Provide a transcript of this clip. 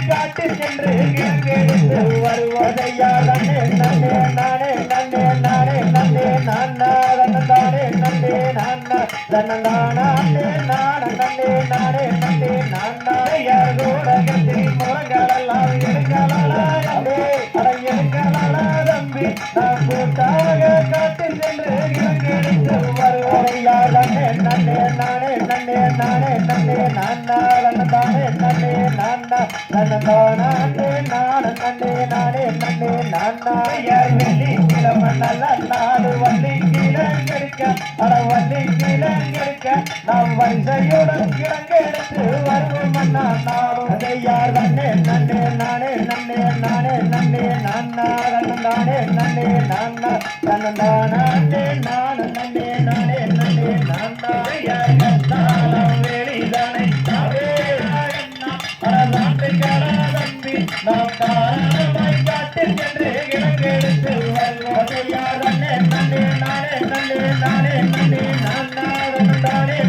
காட்டு சென்று எடுத்து வருவதையால் முரங்களெல்லாம் தம்பி நான் கூட்டாக காட்டு சென்று எடுத்து வருவதையால் நாம் வரிசையுடன் கிழங்கெடுத்து வருவோம் அதையார் நன்னே நன்னே நானே நன்னே நானே நன்னே நானா நானே நன்னே நானா நானே நானே நன்னே நானே நன்னே நானா வெளிதானே தம்பி நாம் காரணமாய் காட்டு சென்று கிழங்கெடுத்து வருவோம் அதையார் நன்னே நன்னே நானே நன்னே நானே நன்னே நானா நானே